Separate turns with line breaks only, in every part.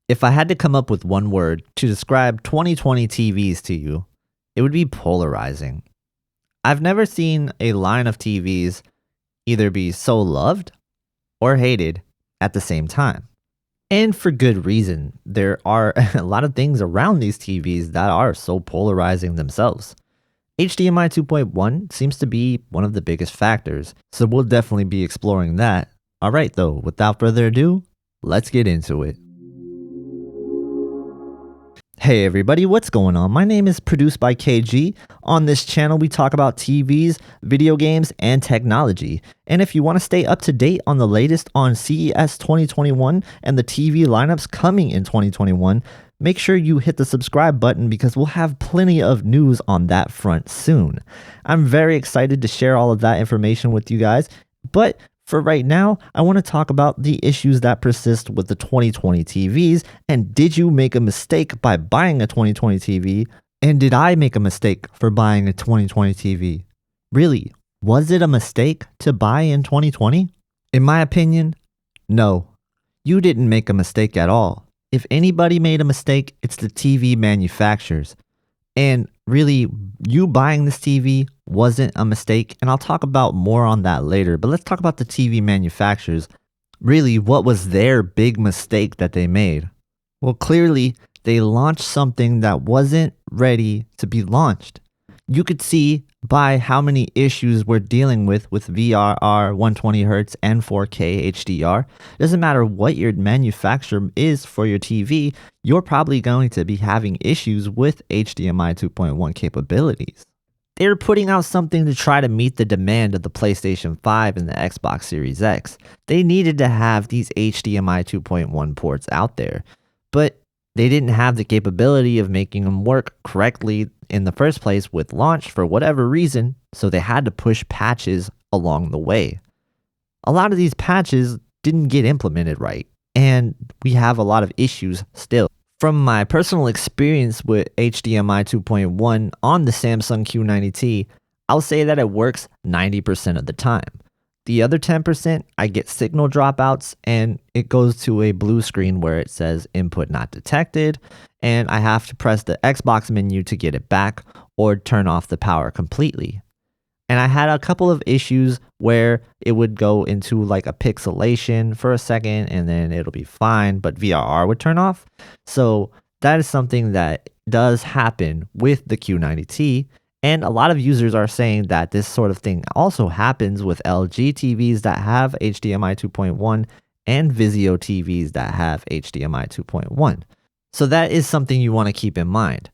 If I had to come up with one word to describe 2020 TVs to you, it would be polarizing. I've never seen a line of TVs either be so loved or hated at the same time. And for good reason. There are a lot of things around these TVs that are so polarizing themselves. HDMI 2.1 seems to be one of the biggest factors, so we'll definitely be exploring that. Alright though, without further ado, let's get into it. Hey everybody, what's going on? My name is Produced by KG. On this channel, we talk about TVs, video games, and technology. And if you want to stay up to date on the latest on CES 2021 and the TV lineups coming in 2021, make sure you hit the subscribe button because we'll have plenty of news on that front soon. I'm very excited to share all of that information with you guys, but for right now, I want to talk about the issues that persist with the 2020 TVs, and did you make a mistake by buying a 2020 TV? And did I make a mistake for buying a 2020 TV? Really, was it a mistake to buy in 2020? In my opinion, no. You didn't make a mistake at all. If anybody made a mistake, it's the TV manufacturers. And really, you buying this TV wasn't a mistake, and I'll talk about more on that later, but let's talk about the TV manufacturers. Really, what was their big mistake that they made? Well, clearly, they launched something that wasn't ready to be launched. You could see by how many issues we're dealing with VRR, 120Hz, and 4K HDR. Doesn't matter what your manufacturer is for your TV, you're probably going to be having issues with HDMI 2.1 capabilities. They were putting out something to try to meet the demand of the PlayStation 5 and the Xbox Series X. They needed to have these HDMI 2.1 ports out there, but they didn't have the capability of making them work correctly in the first place with launch for whatever reason, so they had to push patches along the way. A lot of these patches didn't get implemented right, and we have a lot of issues still. From my personal experience with HDMI 2.1 on the Samsung Q90T, I'll say that it works 90% of the time. The other 10%, I get signal dropouts and it goes to a blue screen where it says input not detected, and I have to press the Xbox menu to get it back or turn off the power completely. And I had a couple of issues where it would go into like a pixelation for a second and then it'll be fine, but VRR would turn off. So that is something that does happen with the Q90T. And a lot of users are saying that this sort of thing also happens with LG TVs that have HDMI 2.1 and Vizio TVs that have HDMI 2.1. So that is something you want to keep in mind.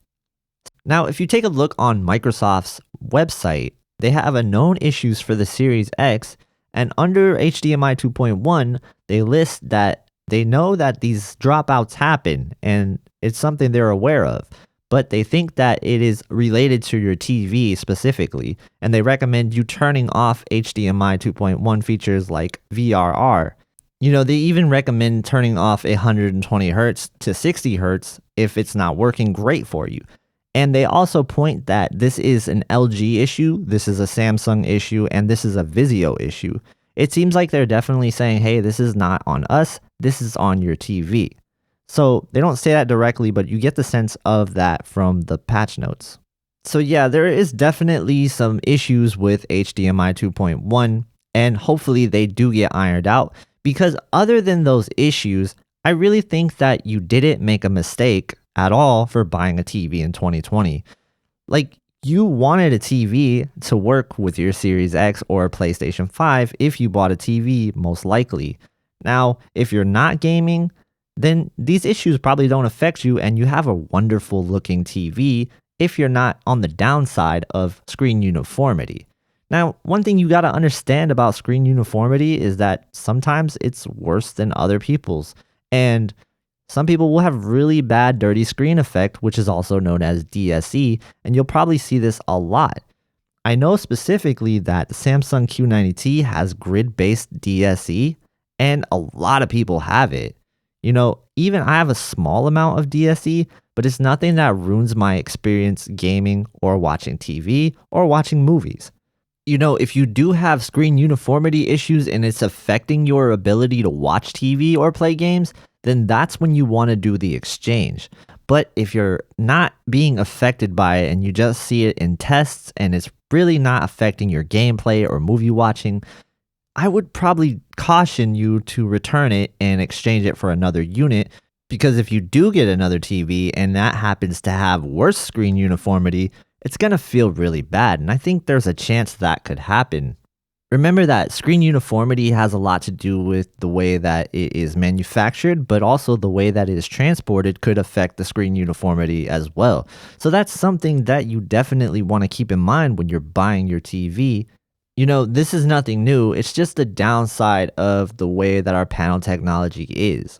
Now, if you take a look on Microsoft's website, they have a known issues for the Series X, and under HDMI 2.1, they list that they know that these dropouts happen and it's something they're aware of. But they think that it is related to your TV specifically, and they recommend you turning off HDMI 2.1 features like VRR. You know, they even recommend turning off 120Hz to 60Hz if it's not working great for you. And they also point that this is an LG issue, this is a Samsung issue, and this is a Vizio issue. It seems like they're definitely saying, hey, this is not on us, this is on your TV. So they don't say that directly, but you get the sense of that from the patch notes. So yeah, there is definitely some issues with HDMI 2.1, and hopefully they do get ironed out, because other than those issues, I really think that you didn't make a mistake at all for buying a TV in 2020. Like, you wanted a TV to work with your Series X or PlayStation 5 if you bought a TV, most likely. Now, if you're not gaming, then these issues probably don't affect you and you have a wonderful looking TV if you're not on the downside of screen uniformity. Now, one thing you got to understand about screen uniformity is that sometimes it's worse than other people's, and some people will have really bad dirty screen effect, which is also known as DSE, and you'll probably see this a lot. I know specifically that the Samsung Q90T has grid-based DSE, and a lot of people have it. You know, even I have a small amount of DSE, but it's nothing that ruins my experience gaming or watching TV or watching movies. You know, if you do have screen uniformity issues and it's affecting your ability to watch TV or play games, then that's when you want to do the exchange. But if you're not being affected by it and you just see it in tests and it's really not affecting your gameplay or movie watching, I would probably caution you to return it and exchange it for another unit, because if you do get another TV and that happens to have worse screen uniformity, it's going to feel really bad, and I think there's a chance that could happen. Remember that screen uniformity has a lot to do with the way that it is manufactured, but also the way that it is transported could affect the screen uniformity as well. So that's something that you definitely want to keep in mind when you're buying your TV. You know, this is nothing new, it's just the downside of the way that our panel technology is.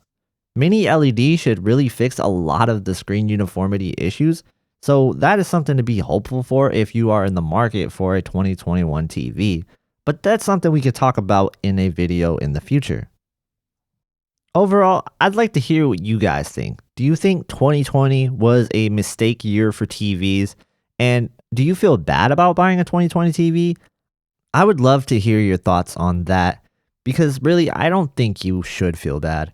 Mini LED should really fix a lot of the screen uniformity issues, so that is something to be hopeful for if you are in the market for a 2021 TV. But that's something we could talk about in a video in the future. Overall, I'd like to hear what you guys think. Do you think 2020 was a mistake year for TVs? And do you feel bad about buying a 2020 TV? I would love to hear your thoughts on that, because really, I don't think you should feel bad.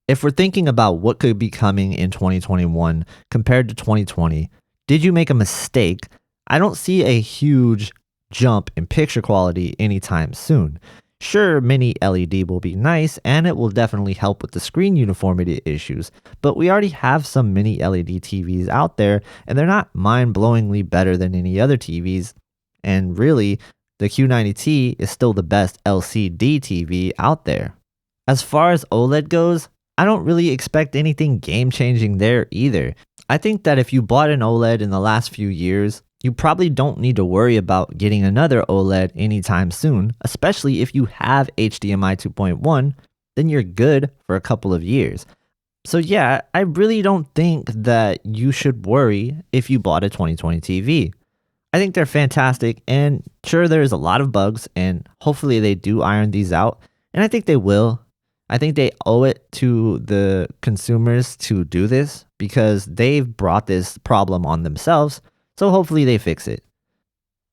If we're thinking about what could be coming in 2021 compared to 2020, did you make a mistake? I don't see a huge jump in picture quality anytime soon. Sure, mini LED will be nice and it will definitely help with the screen uniformity issues, but we already have some mini LED TVs out there and they're not mind-blowingly better than any other TVs. And really, the Q90T is still the best LCD TV out there. As far as OLED goes, I don't really expect anything game-changing there either. I think that if you bought an OLED in the last few years, you probably don't need to worry about getting another OLED anytime soon, especially if you have HDMI 2.1, then you're good for a couple of years. So yeah, I really don't think that you should worry if you bought a 2020 TV. I think they're fantastic, and sure, there's a lot of bugs, and hopefully they do iron these out, and I think they will. I think they owe it to the consumers to do this because they've brought this problem on themselves. So hopefully they fix it.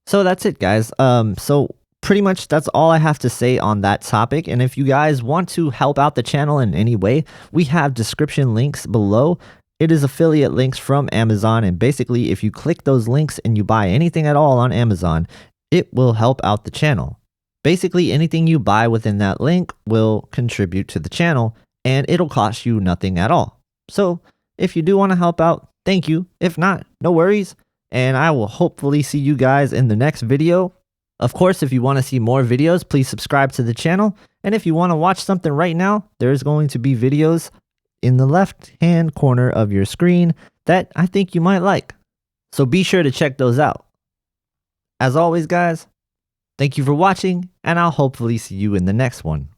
So that's it, guys. So pretty much that's all I have to say on that topic. And if you guys want to help out the channel in any way, we have description links below. It is affiliate links from Amazon. And basically, if you click those links and you buy anything at all on Amazon, it will help out the channel. Basically, anything you buy within that link will contribute to the channel and it'll cost you nothing at all. So if you do want to help out, thank you. If not, no worries. And I will hopefully see you guys in the next video. Of course, if you want to see more videos, please subscribe to the channel. And if you want to watch something right now, there's going to be videos in the left-hand corner of your screen that I think you might like. So be sure to check those out. As always, guys, thank you for watching, and I'll hopefully see you in the next one.